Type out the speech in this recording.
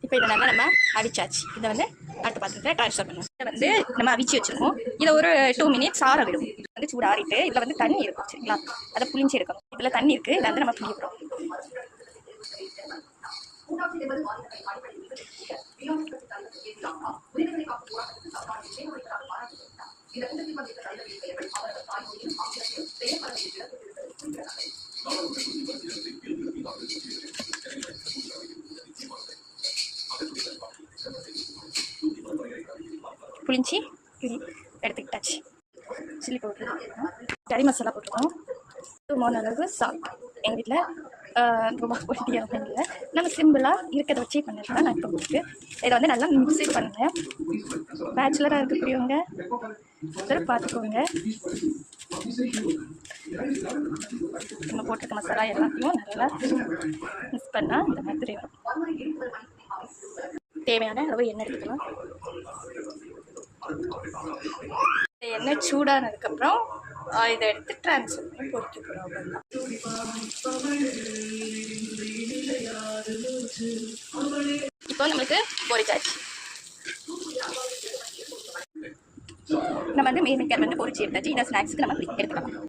இப்போ இதை நல்லா நம்ம அவிச்சாச்சு. இதை வந்து அடுத்த பாத்திரத்தை ட்ரான்ஸ்ஃபர் பண்ணுவோம். இதை வந்து நம்ம அவிச்சு வச்சுருக்கோம். இதை ஒரு 2 மினிட்ஸ் ஆற விடும். வந்து சூடாறிட்டு இதில் வந்து தண்ணி இருக்கும் சரிங்களா, அதை புளிஞ்சு எடுக்கணும். இதில் தண்ணி இருக்குது, இதை வந்து நம்ம புளிய போகிறோம். புளிஞ்சி எடுத்துக்கிட்டாச்சு. சில்லி பவுடர், கறி மசாலா போட்டுருக்கோம். 2 அளவு சால்ட். எங்கள் வீட்டில் ரொம்ப பொடியாக இல்லை, நம்ம சிம்பிளாக இருக்கிறத வச்சே பண்ணுறது தான். நான் இப்போ உங்களுக்கு இதை வந்து நல்லா மிக்ஸி பண்ணுறேன். பேச்சுலராக இருக்கக்கூடியவங்க இதில் பார்த்துக்கோங்க. நம்ம போட்டிருக்க மசாலா எல்லாத்தையும் நல்லா மிக்ஸ் பண்ணால் இந்த மாதிரி வரும். தேவையான அளவு எண்ணெய் எடுத்துக்கலாம். எண்ணெய் சூடானதுக்கப்புறம் இதை எடுத்து ட்ரான்ஸ்ஃபர் பண்ணி பொறிக்க போகிறோம். இப்போ நம்மளுக்கு பொரிச்சாச்சு. நம்ம வந்து மீன் மேக்கர் வந்து பொரிச்சு எடுத்தாச்சு. இந்த ஸ்நாக்ஸுக்கு நம்ம எடுத்துக்கலாம்.